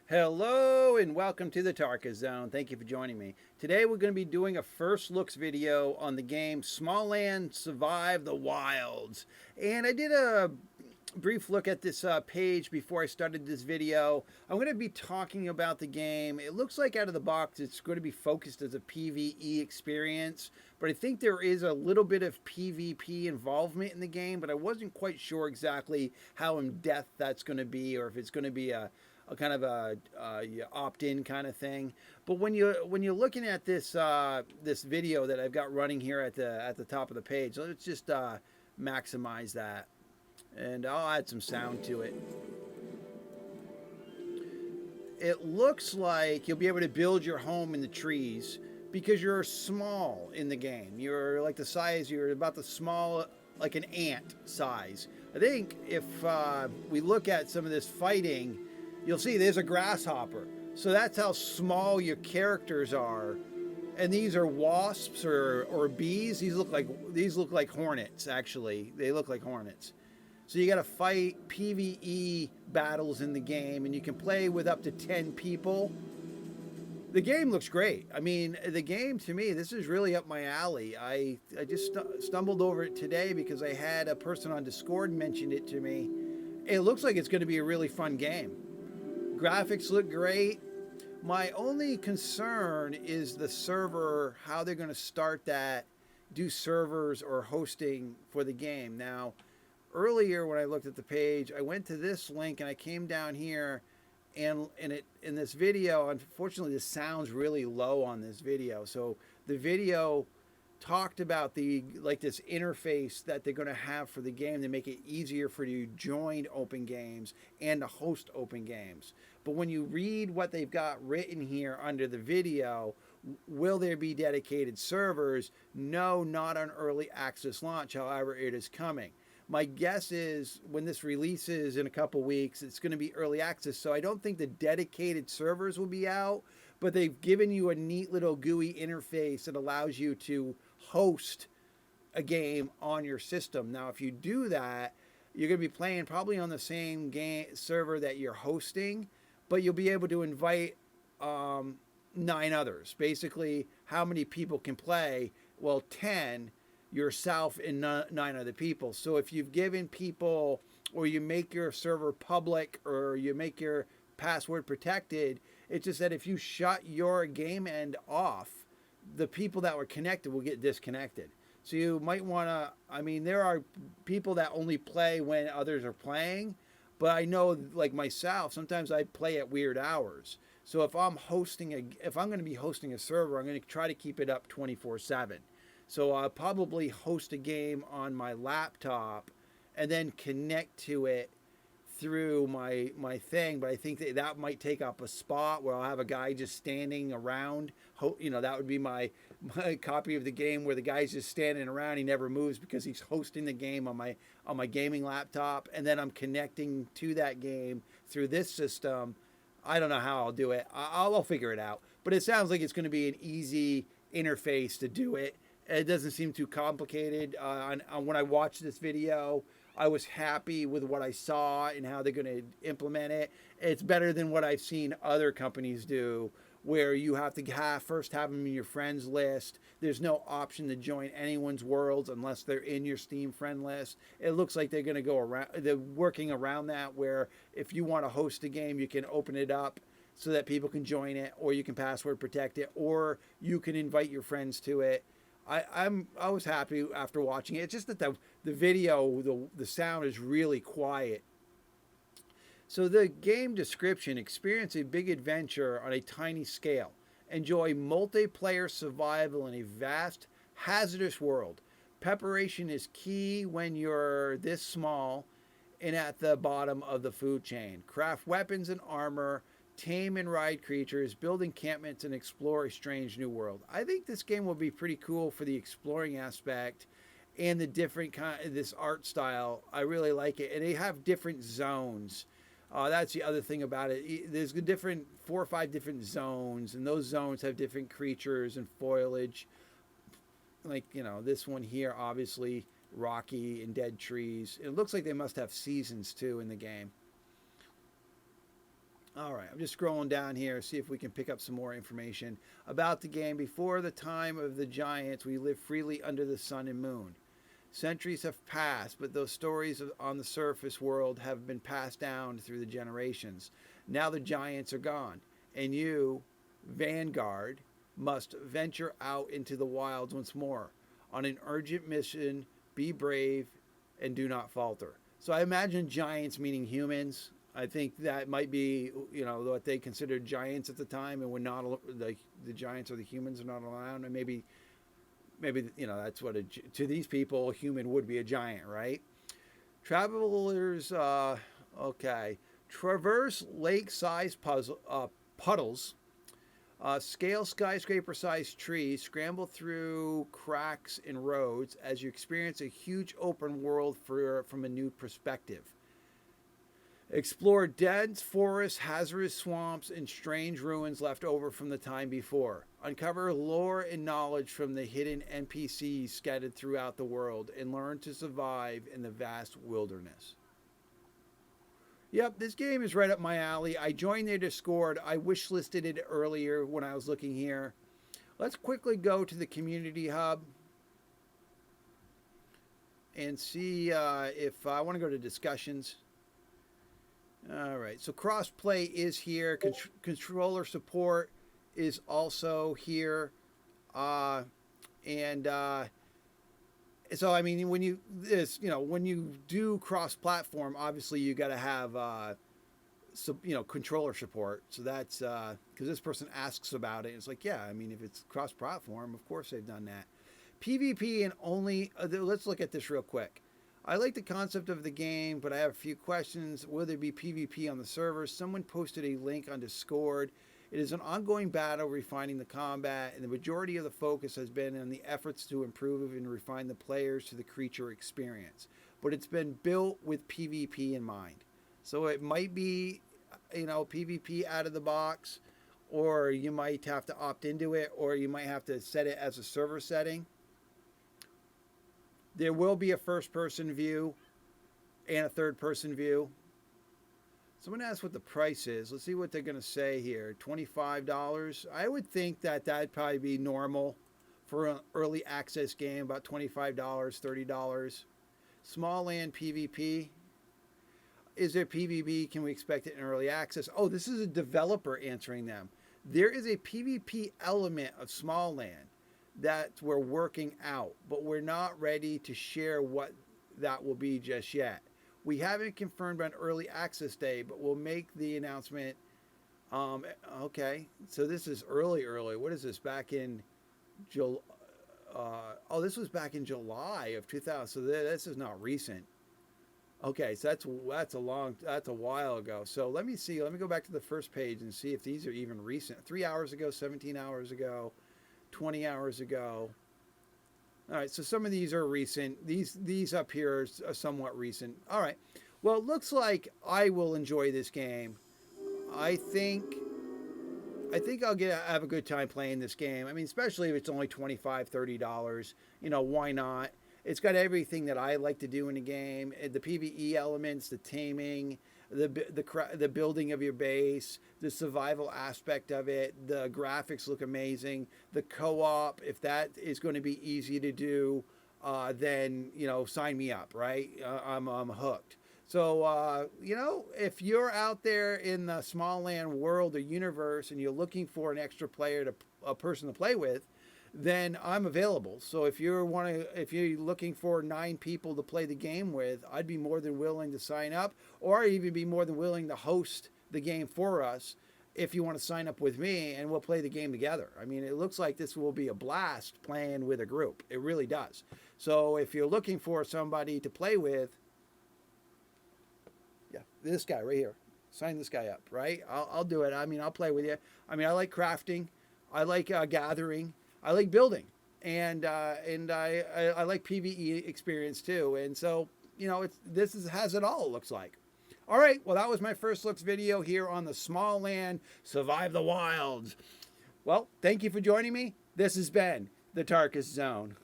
Hello and welcome to the Tarka Zone. Thank you for joining me. Today we're going to be doing a first looks video on the game Smalland Survive the Wilds. And I did a brief look at this page before I started this video. I'm going to be talking about the game. It looks like out of the box it's going to be focused as a PvE experience, but I think there is a little bit of PvP involvement in the game, but I wasn't quite sure exactly how in depth that's going to be, or if it's going to be a kind of you opt-in kind of thing. But when you're looking at this video that I've got running here at the top of the page, let's just maximize that, and I'll add some sound to it. It looks like you'll be able to build your home in the trees because you're small in the game. You're like the size, you're about the small, like an ant size. I think if we look at some of this fighting, you'll see there's a grasshopper. So that's how small your characters are. And these are wasps or bees. These look like hornets, actually. They look like hornets. So you got to fight PvE battles in the game, and you can play with up to 10 people. The game looks great. I mean, the game, to me, this is really up my alley. I just stumbled over it today because I had a person on Discord mention it to me. It looks like it's going to be a really fun game. Graphics look great. My only concern is the server, how they're going to start that, do servers or hosting for the game. Now, earlier when I looked at the page, I went to this link and I came down here, and in this video, unfortunately the sound's really low on this video. So the video talked about this interface that they're going to have for the game to make it easier for you to join open games and to host open games. But when you read what they've got written here under the video, will there be dedicated servers? No, not on early access launch. However, it is coming. My guess is when this releases in a couple weeks, it's going to be early access. So I don't think the dedicated servers will be out, but they've given you a neat little GUI interface that allows you to host a game on your system. Now, if you do that, you're going to be playing probably on the same game server that you're hosting, but you'll be able to invite 9 others. Basically, how many people can play? Well, 10, yourself and 9 other people. So if you've given people, or you make your server public, or you make your password protected, it's just that if you shut your game end off, the people that were connected will get disconnected. So you might want to, I mean, there are people that only play when others are playing, but I know, like myself, sometimes I play at weird hours. So if I'm going to be hosting a server, I'm going to try to keep it up 24/7. So I'll probably host a game on my laptop and then connect to it through my thing. But I think that might take up a spot where I'll have a guy just standing around. That would be my copy of the game where the guy's just standing around. He never moves because he's hosting the game on my gaming laptop, and then I'm connecting to that game through this system. I don't know how I'll do it. I'll figure it out. But it sounds like it's going to be an easy interface to do it. It doesn't seem too complicated. When I watched this video, I was happy with what I saw and how they're going to implement it. It's better than what I've seen other companies do, where you have to first have them in your friends list. There's no option to join anyone's worlds unless they're in your Steam friend list. It looks like they're going to go around. They're working around that, where if you want to host a game, you can open it up so that people can join it, or you can password protect it, or you can invite your friends to it. I was happy after watching it. It's just that the video, the sound is really quiet. So the game description: experience a big adventure on a tiny scale. Enjoy multiplayer survival in a vast, hazardous world. Preparation is key when you're this small and at the bottom of the food chain. Craft weapons and armor, tame and ride creatures, build encampments, and explore a strange new world. I think this game will be pretty cool for the exploring aspect and the different this art style. I really like it, and they have different zones. That's the other thing about it. There's 4 or 5 different zones, and those zones have different creatures and foliage. Like, this one here, obviously rocky and dead trees. It looks like they must have seasons too in the game. All right, I'm just scrolling down here, see if we can pick up some more information about the game. Before the time of the giants, we lived freely under the sun and moon. Centuries have passed, but those stories on the surface world have been passed down through the generations. Now the giants are gone, and you, Vanguard, must venture out into the wilds once more. On an urgent mission, be brave and do not falter. So I imagine giants meaning humans. I think that might be, what they considered giants at the time, and when not the giants or the humans are not around, and maybe that's what to these people a human would be a giant, right? Travelers, okay, traverse lake-sized puddles, scale skyscraper-sized trees, scramble through cracks in roads as you experience a huge open world from a new perspective. Explore dense forests, hazardous swamps, and strange ruins left over from the time before. Uncover lore and knowledge from the hidden NPCs scattered throughout the world and learn to survive in the vast wilderness. Yep, this game is right up my alley. I joined their Discord. I wish listed it earlier when I was looking here. Let's quickly go to the community hub and see if I want to go to discussions. All right, so crossplay is here. Controller support is also here, and so I mean, when you do cross-platform, obviously you got to have controller support. So that's because this person asks about it. It's like, yeah, I mean, if it's cross-platform, of course they've done that. PvP and only. Let's look at this real quick. I like the concept of the game, but I have a few questions. Will there be PvP on the server? Someone posted a link on Discord. It is an ongoing battle refining the combat, and the majority of the focus has been on the efforts to improve and refine the players to the creature experience. But it's been built with PvP in mind. So it might be, PvP out of the box, or you might have to opt into it, or you might have to set it as a server setting. There will be a first-person view and a third-person view. Someone asked what the price is. Let's see what they're going to say here. $25. I would think that'd probably be normal for an early access game, about $25, $30. Smalland PvP. Is there PvP? Can we expect it in early access? Oh, this is a developer answering them. There is a PvP element of Smalland that we're working out, but we're not ready to share what that will be just yet. We haven't confirmed on early access day, but we'll make the announcement. Okay, so this is early. What is this? Back in July? This was back in July of 2000. So this is not recent. Okay, so that's a while ago. So let me see. Let me go back to the first page and see if these are even recent. 3 hours ago, 17 hours ago. 20 hours ago. All right, so some of these are recent. These up here are somewhat recent. All right. Well, it looks like I will enjoy this game. I think I'll have a good time playing this game. I mean, especially if it's only $25, $30. Why not? It's got everything that I like to do in a game. The PvE elements, the taming, the building of your base, the survival aspect of it. The graphics look amazing. The co-op, if that is going to be easy to do, then sign me up, right? I'm hooked. So if you're out there in the Smalland world or universe and you're looking for an extra a person to play with, then I'm available. So if you're looking for 9 people to play the game with, I'd be more than willing to sign up, or I'd even be more than willing to host the game for us if you want to sign up with me and we'll play the game together. I mean, it looks like this will be a blast playing with a group. It really does. So if you're looking for somebody to play with, yeah, this guy right here, sign this guy up, right? I'll do it. I mean, I'll play with you. I mean, I like crafting. I like gathering. I like building, and I like PvE experience too. And so, has it all, it looks like. All right, well, that was my first looks video here on the Smalland Survive the Wilds. Well, thank you for joining me. This has been the Tarkus Zone.